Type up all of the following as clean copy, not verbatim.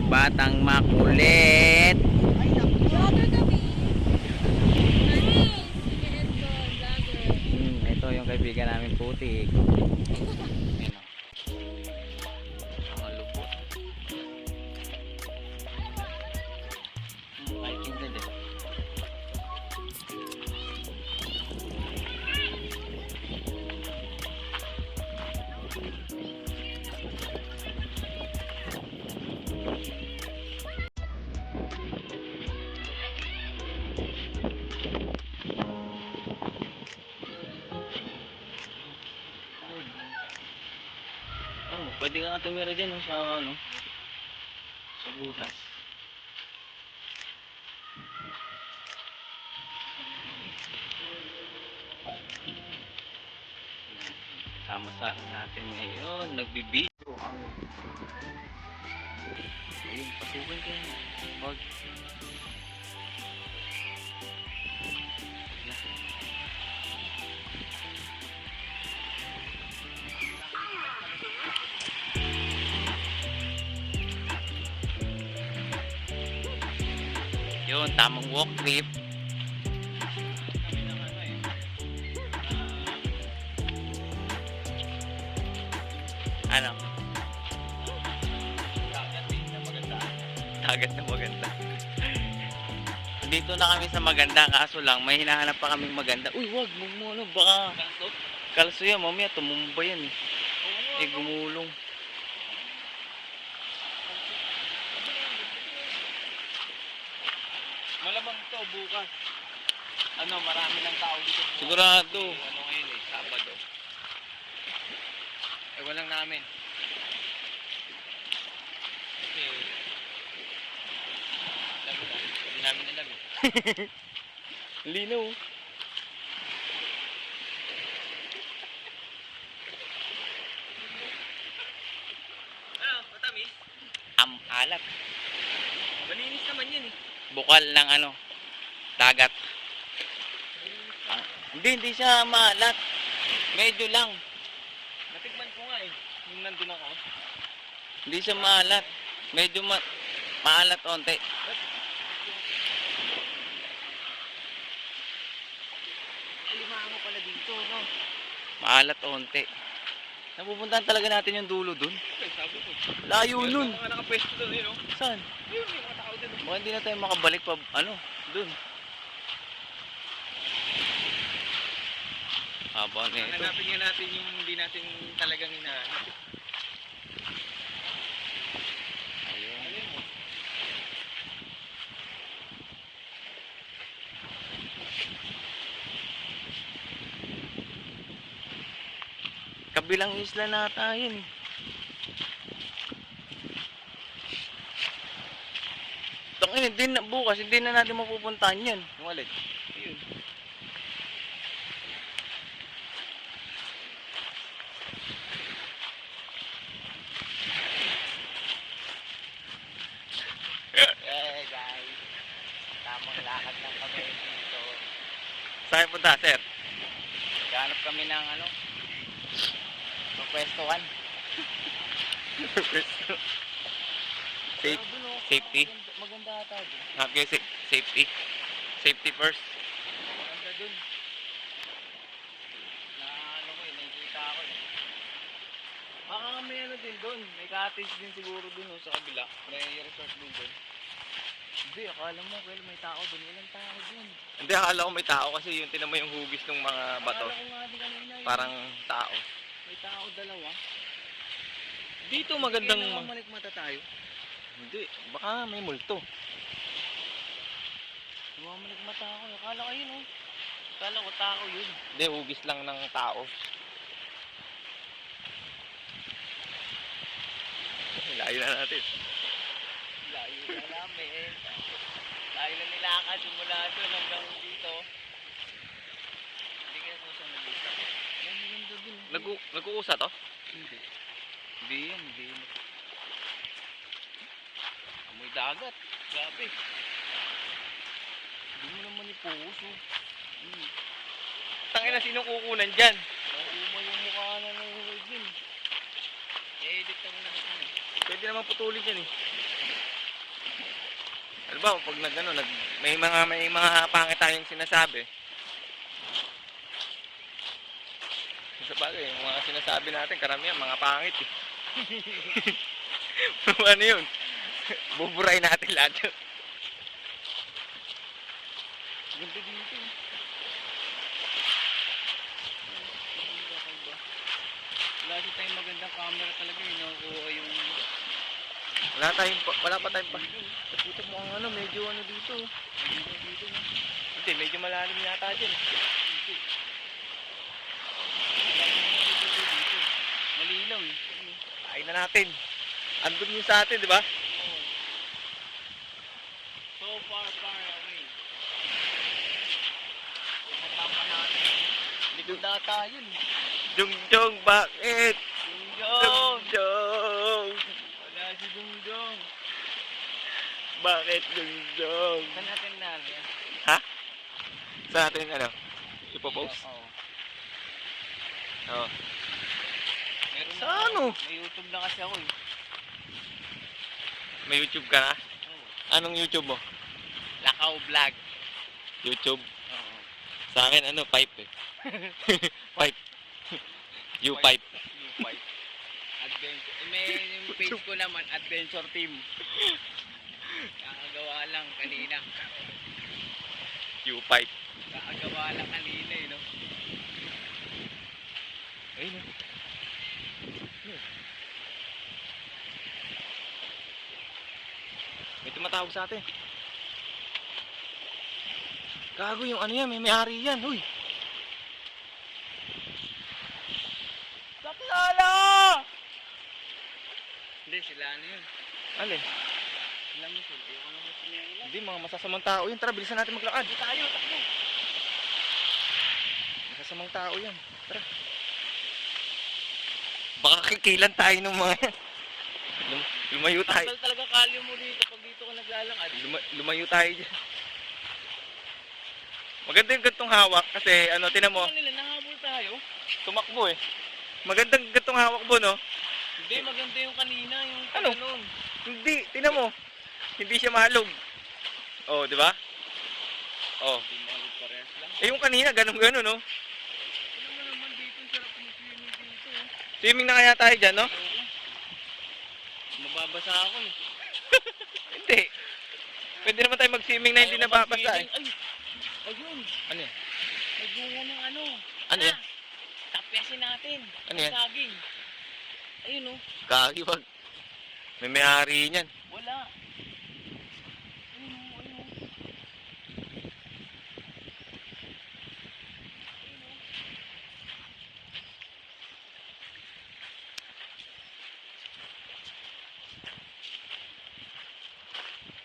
Batang makulit. Vlogger kami. Nice. Sige, Edgo, vlogger. Ito yung kaibigan namin putik. Ayan o. Mga lubot. Kahit kinsa din. Pwede ka nga tumira dyan no, sa ano, sa butas. Sama sa natin ngayon, nagbibideo ang ayun, pasukin kayo. Wag. Yun, tamang walk trip. Ano? Dagat na maganda. Dito na kami sa maganda, kaso lang may hinahanap pa kaming maganda. Uy, wag mo ano, baka kalso yan, mamaya tumumba yan eh. Eh, gumulong. Malamang to bukas. Ano, marami ng tao dito bukas. Sigurado. Ano ngayon eh, Sabado. Eh, walang namin. Kasi, alam mo na, hindi namin alam eh. Linaw. Ano, matamis? Alat. Malinis naman yan eh. Bukal ng ano, dagat. Hindi siya maalat. Medyo lang. Natikman ko nga eh, nung nandun ako. Hindi siya maalat. Medyo maalat onte. Alimango pala dito, no? Maalat onte. Napupuntahan talaga natin yung dulo dun. Okay, sabi ko. Layo nun. Mga nakapwesto doon, yun, no? Saan? Yun, may mga tao doon. Baka hindi na tayo makabalik pa, ano, dun. Haba na ito. Hanapin nga natin yung hindi natin talagang hinahanap. Ayun. Alin mo? Kabilang isla na tayo eh. Tangin, hindi na bukas, hindi na natin mapupuntahan yan. Yung alin? Yun. Eh guys, tamang lakad lang kami dito. Saan punta, sir? Ganap kami ng ano, pwestuhan. Pwesto. Safety. Maganda ata doon. Okay, safety. Safety first. Maganda doon. Na ano ko eh, nakikita ako eh. Baka may ano din doon. May cottage din siguro doon sa kabila. May resort din doon. Hindi, akala mo well, may tao doon. Walang tao doon. Hindi, akala ko may tao kasi yung tinan mo yung hugis ng mga bato. Akala ko nga din kanina yun. Parang tao. May tao dalawa. Dito magandang... Kaya namamalikmata tayo. Hindi, baka may multo. Namamalikmata ako. Akala ko yun oh. Akala ko tao yun. Hindi, hugis lang ng tao. Layo na natin. Layo na namin. Layo na nilakad simula doon hanggang dito. Hindi kaya kung saan nag-isa. Yan, maganda dun. Nag-uusa to? Hindi. Hindi yan, hindi yan. Amoy dagat. Grabe. Hindi mo naman ipuhos oh. Tangina, sinong kukunan dyan? Nauma yung mukha na ng Edwin. I-edit ka muna natin eh. Pwede naman putulin dyan eh. Ano ba, pag may mga pangit tayong sinasabi. Sa bagay, yung mga sinasabi natin, karamihan, mga pangit eh. Ano yun? Buburay natin lahat yun. Ganda dito eh. Wala kasi tayong magandang camera talaga eh. Nakukuha yung... Wala pa tayong pa. Puto mo ang ano, medyo ano dito. dito na. Hindi, medyo malalim yata dyan. Dito. Malinaw eh. Kain na natin. Andun yung sa atin, di ba? So far away. Pagkatapa natin. Likod na tayo eh. Jungjong, bakit? Dungjong! Jungjong! Wala si Dungjong. Bakit Jungjong? Saan natin yan? Ha? Saan natin ano? Ipopost? Oo. Oo. Meron Sa na ano? May YouTube na kasi ako eh. May YouTube ka na? Oo. Anong YouTube mo? Lakaw Vlog. YouTube? Oo. Sa akin ano, pipe eh. Pipe. U-pipe. U-Pipe. Adventure. May yung page ko naman, Adventure Team. Kakagawa lang kanina. U-pipe. Kakagawa lang kanina eh, no? Ayun eh. May tumatawag sa atin. Gago yung ano yan, may may-ari yan, uy. Saklala! Hindi, sila ano yun? Alin? Sila mo sila. Ayoko naman sila nila. Hindi, mga masasamang tao yun. Tara, bilisan natin maglakad. Hindi tayo, takbo. Masasamang tao yan. Tara. Baka kikilan tayo ng mga yan. Lumayo tayo. Takal talaga kalyo mo dito pag dito ka naglalakad. Lumayo tayo dyan. Maganda yung gantong hawak kasi ano, tinan mo, Ano nila, nahabol tayo? tumakbo eh. Magandang gantong hawak mo, no? Hindi, maganda yung kanina, yung Ano? ganun. Hindi, tinan mo. Hindi siya mahalog. Oh, di ba? Oh. Hindi mahalog parehas lang. Eh yung kanina, ganun-ganun, no? Ano mo naman dito, ang sarap mag-swimming dito. Swimming na kaya tayo dyan, no? Oo. Mababasa ako eh. Hindi. Pwede naman tayo mag-swimming na hindi Ayaw ko nababasa eh. mag-swimming. Ay, ayun. Ano yan? May bunga ng ano. Ano yan? Tapyasin natin. Ano yan? Saging. Ayun oh. Gagi, wag. May may-ari niyan. Wala. Ayun oh, ayun oh.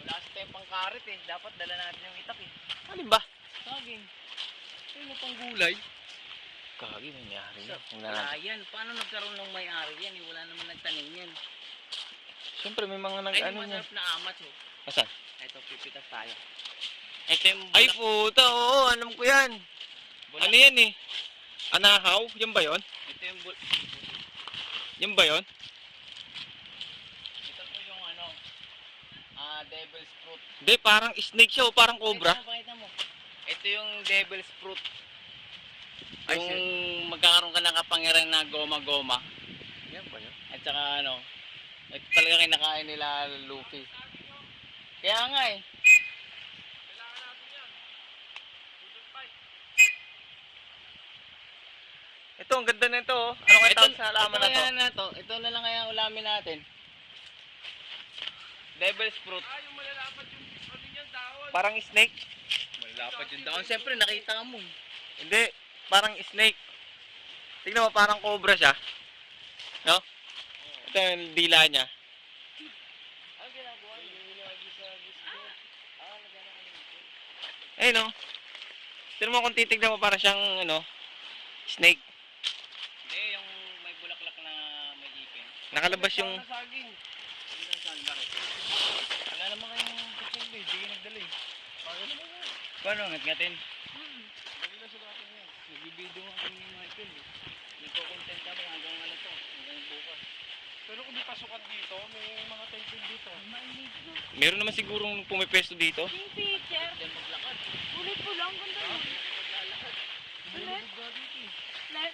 Wala kasi tayong pangkarit eh. Dapat dala natin yung itak eh. Alin ba? Saging. Ayun oh, pang gulay. Gagi, may may-ari So, niyan. wala yan. Paano nagkaroon ng may-ari yan? Eh? Wala naman nagtanim yan. Siyempre, may mga Ay, nag-ano yung niyan. masarap na amat oh. Asan? Ito, pipitas tayo. Ito yung Ay, bulak. puta, oo, alam ko yan. bulak. Ano yan eh? Anahaw? Yan ba yun? Ito yung Yan ba yun? ito po yung ano, devil's fruit. Hindi, parang snake siya o parang cobra. Pakita mo. Ito yung devil's fruit. Ay, Yung magkakaroon ka ng kapangyarihan na goma-goma. Yan ba yun? At saka ano, ito talaga kinakain nila Luffy. Kaya nga eh. Ito, ang ganda na ito oh. Ano kaya tawag sa halaman na to? Ito na lang kaya ulamin natin. Devil's fruit. Parang snake? Malapad yung daon. Siyempre nakita mo. Hindi, parang snake. Tignan mo, parang cobra siya. No? Ito yung dila niya. Ang ginagawa niyo? Nilagay sa gusto. Lagyan na kami dito. Eh no? Tignan mo kung titignan mo parang siyang ano, snake. Hindi, yung may bulaklak na may ipin. Nakalabas yung... Saging. Ang saan bakit? Wala naman kayong kutsili. Hindi kayo nagdala eh. Paano ngat-ngatin? Dali lang sila akin yan. Nagbibideo nga kami ni Michael eh. Nagko-content kami hanggang ano to. Hanggang bukas. Pero kung di pasukan dito, may mga tension dito. Mainit na. Meron naman sigurong pumipesto dito. King Peter. Ulit po lang. Ganda nun. Ulit? Ulit?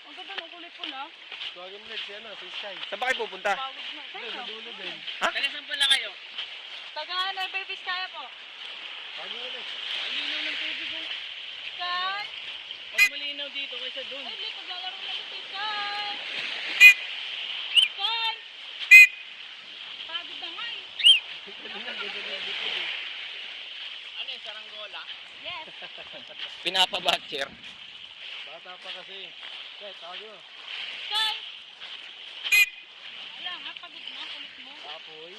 Ang ganda ng kulit po lang. Tuwagin mo si ano, si Sky. Saan ba kayo pupunta? Pawid na. Sa'yo. dulo din. Ha? Taga saan pala kayo? Taga na, baby Skya po. Tuwagin mo ulit. Malinaw ng tubig ko. Sky! Mas malinaw dito kaysa doon. Ay, Lee, paglalaro na si Sky! Sky! Pagod na nga eh. Ano yung saranggola? Yes. Pinapabatcher. Bata pa kasi. Sky, tawagin mo. Sky! Wala nga, pagod na, kulit mo. Apoy.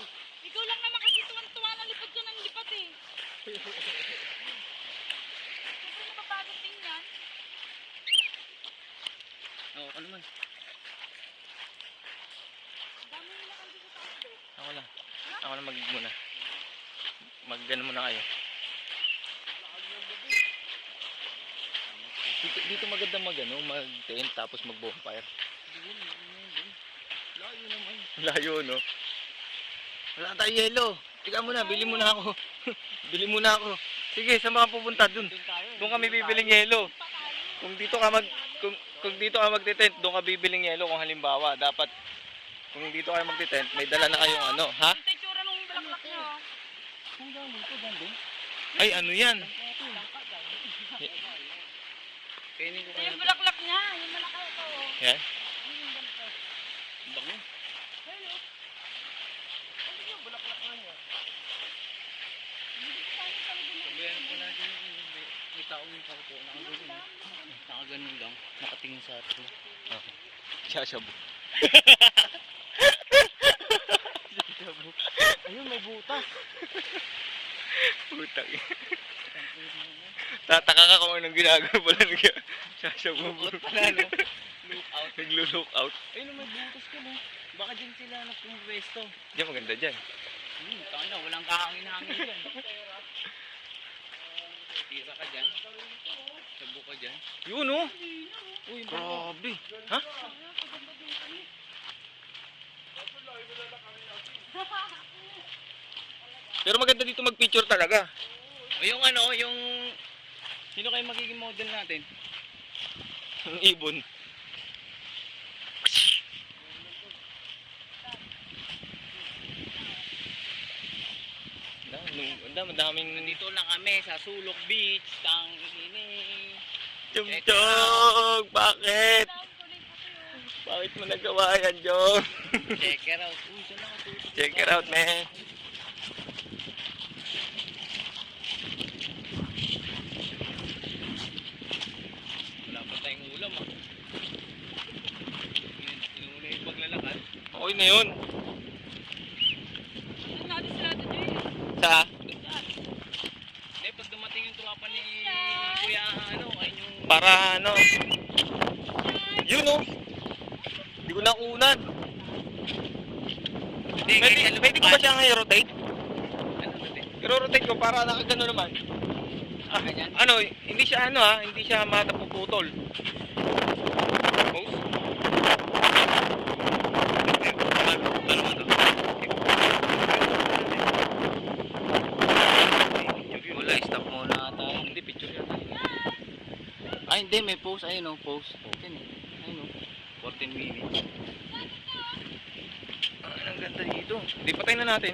Ikaw lang naman kasi tuwan-tuwa na lipad ka ng lipat eh. Siyempre napapagod din yan. Oo, ano man. Ang dami nila kayo dito sa taas eh. Ako lang. Ako lang muna. Mag-ano muna kayo. Dito maganda mag-tent tapos mag-bonfire. Layo naman. Layo, no? Wala tayong yelo. Tika muna, bili muna ako. Bili muna ako. Sige, saan ka pupunta dun? Doon tayo. Doon kami bibiling yelo. Pa tayo. Kung dito ka magte-tent, doon ka bibiling yelo kung halimbawa. Dapat kung dito kayo magte-tent, may dala na kayong ano, ha? Ang textura nung bulaklak nyo. Ang gano'n ito, ganda. Ay, ano yan? Kainin ko Yung bulaklak niya, yung malaki ito. Yan? Yung ganito. bango. Hello. Ano yung bulaklak na niya? Hindi ko tayo sa lubin na. Sabihan ko na dyan yung may taong yung paupo. Nakaganon lang. Nakatingin sa ato. Okay. Shashabu. Ayun, may butas. Putang. Tataka ka kung anong ginagawa pala ng shashabu. Lookout pala, no? Lookout. Naglo-look out. Ayun, may butas ka, no? Baka dyan sila nagpumwesto. Diyan, maganda dyan. Taka na, walang kahangin-hangin dyan. Tira ka dyan. Sabo ka dyan. Yun, oh. Uy, Grabe. Ha? Pero maganda dito mag-picture talaga. O yung ano, yung... Sino kayo magiging model natin? Ang ibon. Madaming Nandito lang kami sa Sulok Beach, Tang Ini. Jong! Bakit? Bakit mo nagawa yan, Jong? Check it out. Uy, saan nakatulog? Check it out, man. Wala pa tayong ulam, ah. Inuna yung paglalakad. Okay na yun. Doon natin sila dito eh. Sa? Eh, pag dumating yung tropa ni Kuya, ano, ay yung... Para ano? Yun, oh. Hindi ko nakunan. Pwede ko ba siyang i-rotate? Ano natin? I-rotate ko para nakagano naman. Ah, Ganyan? ano, hindi siya ano ha, hindi siya matapuputol. Pose. Ano man to? Wala, stop muna tayo. Hindi, picture yata. Ay, hindi, may post. Ayun, oh, post. Ayun, ayun, 14 minutes. Ang ganda dito. Hindi, patay na natin.